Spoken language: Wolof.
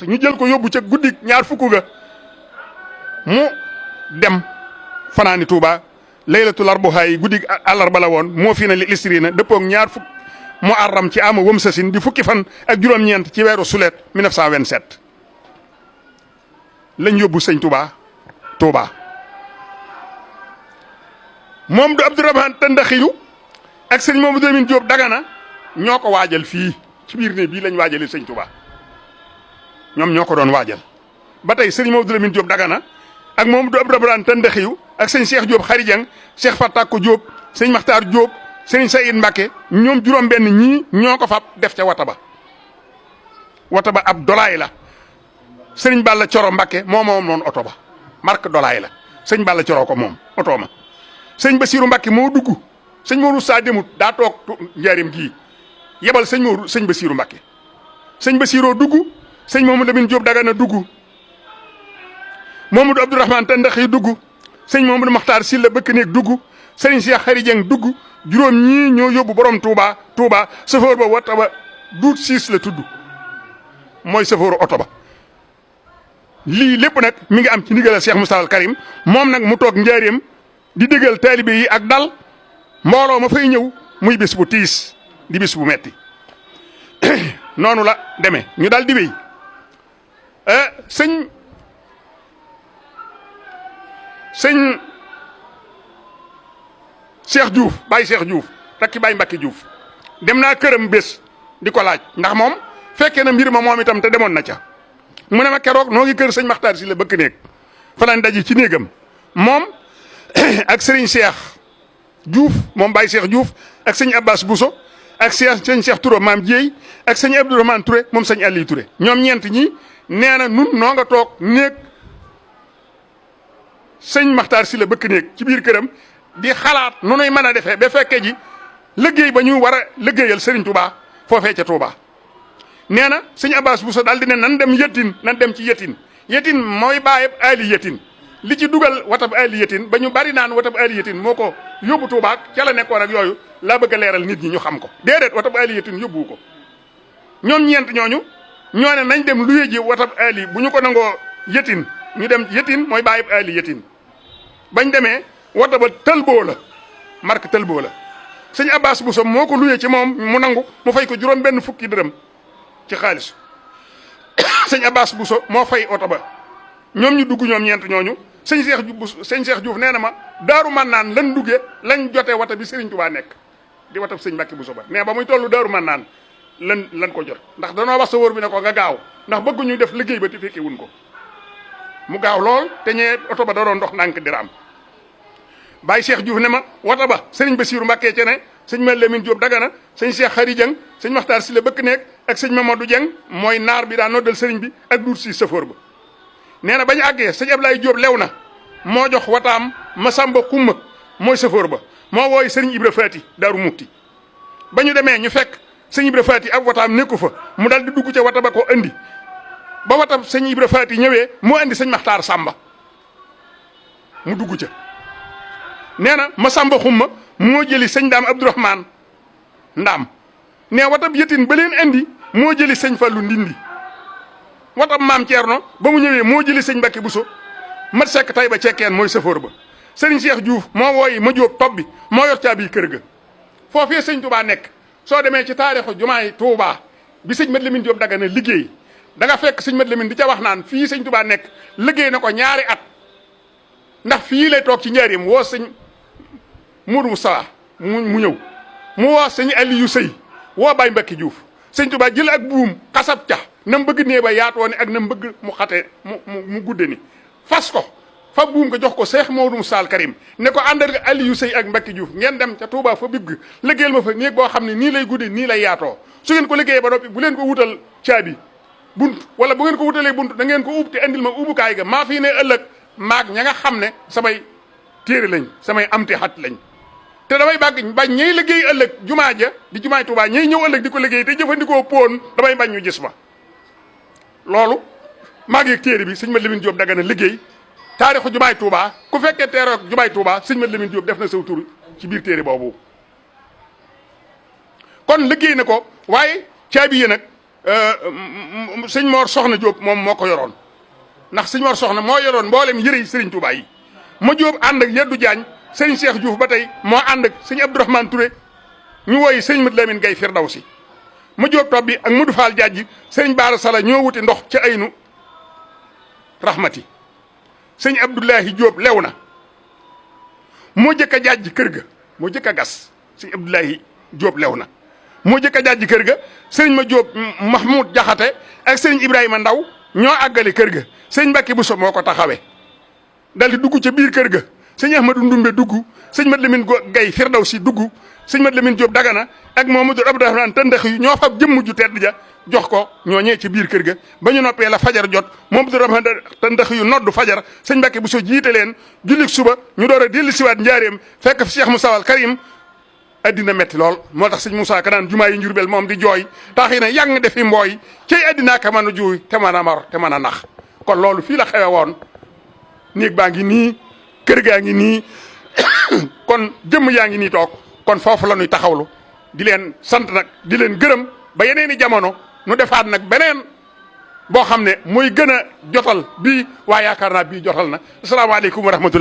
ñeent ñu jël ko yóbbu ca guddi ñaar fukk ga mu dem fanaani Touba laylatul arbuha yi guddi àllarba la woon moo fi na li lisrina dëppoog ñaar fukk mu arram ci ama wëm sasin di fukki fan ak juróom-ñeent ci weeru sulet 1927 lañ yóbbu sëñ Touba moom du Abdourahmane Tandaxiyu ak sëñ Mamadou Lamine Diop Dagana ñoo ko waajal fii ci biir ne bii lañ waajalee sëñ Touba ñoom ñoo ko doon waajal ba tey sëñ Mamadou Lamine Diop Dagana ak moom du Abdourahmane Tandaxiyu ak sëñ Cheikh Diop Xarijang Cheikh Fatako Diop sëñ Makhtar Diop sëñ Sayid Mbacke ñoom juróom-benn ñii ñoo ko fab def ca wata ba ab dolaay la sëñ Balla Coro Mbacke moom noonu oto ba marque dolaay la sëñ Balla Coro ko moom oto ma sëñ Basiru Mbacke moo dugg sëñ Modou Sa demut daa toog njaarim gii yebal sëñ Basiru Mbacke sëñ Basiroo dugg sëñ Mamadou Lamine Diop Dagana dugg Mamadou Abdourahmane Tandaxi dugg sëñ Mamadou Makhtar Silla bëkk néeg dugg sëñ Cheikh Xari Dieng dugg juróom ñii ñoo yóbbu borom Touba chauffeur ba wata ba duut siis la tudd mooy chauffeur oto ba lii lépp nag mi ngi am ci ndigal Cheikh Moustapha al Karim moom nag mu toog njaareem di déggal taalibe yi ak dal mbooloo ma fay ñëw muy bis bu tiis di bis bu metti noonu la demee ñu dal di wéy sëñ Cheikh Diouf Baye Cheikh Diouf rakki Baye Mbacke Diouf dem naa këram bés di ko laaj ndax moom fekkee na mbir ma moom itam te demoon na ca mu ne ma keroog noo ngi kër sëñ Makhtar si la bëkk néeg fa lañ daji ci néegam moom ak sëriñ Cheikh Diouf moom Baye Cheikh Diouf ak sëñ Abbas Bousso ak sëñ Cheikh Touré maam Dieye ak sëñ Abdourahmane Touré moom sëñ Aliou Touré ñoom ñeent ñi nee na nun noo nga toog néeg sëñ Makhtar si la bëkk néeg ci biir këram di xalaat nu nuy mën a defee ba fekkee ji liggéey ba ñu war a liggéeyal Serigne Touba foofee ca Touba nee na sëñ Abbas Bousso daal di ne nan dem ci yetin mooy bàyyeb Ali yetin li ci dugal watab Ali yetin ba ñu bari naan watab Ali yetin moo ko yóbbu Touba ca la nekkoon ak yooyu laa bëgg a leeral nit ñi ñu xam ko déedéet watab Ali yetin yóbbu ko ñoom ñeent ñooñu ñoo ne nañ dem luye ji watab Ali bu ñu ko nangoo yetin ñu dem yetin mooy bàyyeb Ali yetin bañ demee wata ba tëlboo la marque tëlboo la sëñ Abbas Bousso moo ko luyee ci moom mu nangu mu fay ko juróom benn fukki dërëm ci xaalis sëñ Abbas Bousso moo fay oto ba ñoom ñu dugg ñoom ñeent ñooñu sëñ Cheikh Diouf nee na ma daaru man naan lan duggee lañ jotee wata bi Serigne Touba nekk di wata sëñ Mbacke Bousso ba mais ba muy tollu daaru man naan lan ko jot ndax danoo wax sa wóor bi ne ko nga gaaw ndax bëgguñu def liggéey ba te fekke wuñ ko mu gaaw lool te ñee oto ba da doon dox ndànk diraam Baye Cheikh Diouf ne ma wata ba sëriñ Bassirou Mbacké ci ne sëñ Mamadou Lamine Diop Dagana sëñ Cheikh Khary Dieng sëñ Makhtar Sylla bëkk nekk ak sëñ Mamadou Dieng mooy naar bi daa noddal sëriñ bi ak duut si safoor ba nee na bañu àggee sëñ Ablaye Diop lew na moo jox wataam Masamba Xumma mooy safoor ba moo wooy sëriñ Ibra Faati Daaru Mukti ba ñu demee ñu fekk sëñ Ibra Faati ab wataam nekku fa mu dal di dugg ca wata ba ko andi ba watam sëñ Ibra Faati ñëwee moo andi sëñ Makhtar Samba mu dugg ca nee na Masamba Xumma moo jëli sëñ Daam Abdourahmane Ndaam ne watab yëtin ba leen andi moo jëli sëñ Fallu Ndindi watab maam Thierno ba mu ñëwee moo jëli sëñ Mbacke Bousso mat sekk tay ba cekkeen mooy safoor ba sëriñ Cheikh Diouf moo wooyi ma jóob topp bi moo yor caabi kër ga foofee sëñ Touba nekk soo demee ci taarixu jumaay Touba bi sëñ Mat Lamine Diop Dagana liggéey da nga fekk sëñ Mat Lamine di ca wax naan fii sëñ Touba nekk liggéey na ko ñaari at ndax fii lay toog ci njaareem woo sëñ Mourou Moussa mu ñëw mu woo sëñ Aliou Sey woo Baye Mbacke Diouf sëñ Touba jël ak buum xasab ca na mu bëgg nee ba yaatoo ne ak na mu bëgg mu xate mu gudde ni fas ko fa buum nga jox ko Cheikh Mourou Moussa al Karim ne ko àndal nga Aliou Sey ak Mbacke Diouf ngeen dem ca Touba fa bib liggéeyal ma fa néeg boo xam ne nii lay gudde nii lay yaatoo su ngeen ko liggéeyee ba noppi bu leen ko wutal caabi bunt wala bu ngeen ko wutalee bunt da ngeen ko ub te andil ma ubukaay ga maa fii ne ëllëg maag ña nga xam ne samay téere lañ samay amti xat lañ te damay bañ ñay liggéey ëllëg jumaa ja di jumaay Touba ñay ñëw ëllëg di ko liggéey te jëfandikoo poon damay bañ ñu gis ma loolu maa ngi téere bi sëñ Mat Lamine Diop Dagana liggéey taarixu jumaay Touba ku fekkee teeroog jumaay Touba sëñ Mat Lamine Diop def na saw tur ci biir téere boobu kon liggéey na ko waaye caabi yi nag sëñ Mor Soxna Diop moom moo ko yoroon ndax sëñ Mor Soxna moo yoroon mboolem yëre yi Serigne Touba yi ma Diop ànd ak Yeddu Diagne sëñ Cheikh Diouf ba tey moo ànd ak sëñ Abdourahmane Touré ñu woy sëñ Mat Lamine Gaye Firdawsi ma Diop topp bi ak Modou Fall Diadji sëñ Baara Sala ñoo wuti ndox ca aynu rahmati sëñ Abdoulahi Diop lew na moo jëkk a jàjji kër ga moo jëkk a gas sëñ Abdoulahi Diop lew na moo jëkk a jàjji kër ga sëñ ma Diop Mahmoud Jaxate ak sëñ Ibrahima Ndaw ñoo àggale kër ga sëñ Mbacke Bousso moo ko taxawee dal di dugg ca biir kër ga sëñ Ahmadou Ndumbe dugg sëñ Mat Lamine Gaye Firdawsi dugg sëñ Mat Lamine Diop Dagana ak Mamadou Abdourahmane Tëndax yu ñoo fab jëmm ju tedd ja jox ko ñoo ñee ci biir kër ga ba ñu noppee la fajar jot Mamadou Abdourahmane Tëndax yu noddu fajar sëñ Mbacke Bousso jiite leen jullik suba ñu door a dellu siwaat njaareem fekk fi Cheikh Moussa Al Karim addina metti lool moo tax sëñ Moussa Ka naan jumaa yi Njurbel moom di jooy tax yi ne yàgg nga defi mbooy cey addinaa ka mën a juuy te mën a mar te mën a nax kon loolu fii la xewe woon néeg baa ngi nii kër gaa ngi nii kon jëmm yaa ngi nii toog kon foofu la ñuy taxawlu di leen sant nag di leen gërëm ba yeneeni jamono nu defaat nag beneen boo xam ne mooy gën a jotal bii waa yaakaar naa bii jotal na asalaamaaleykum wa rahmatulah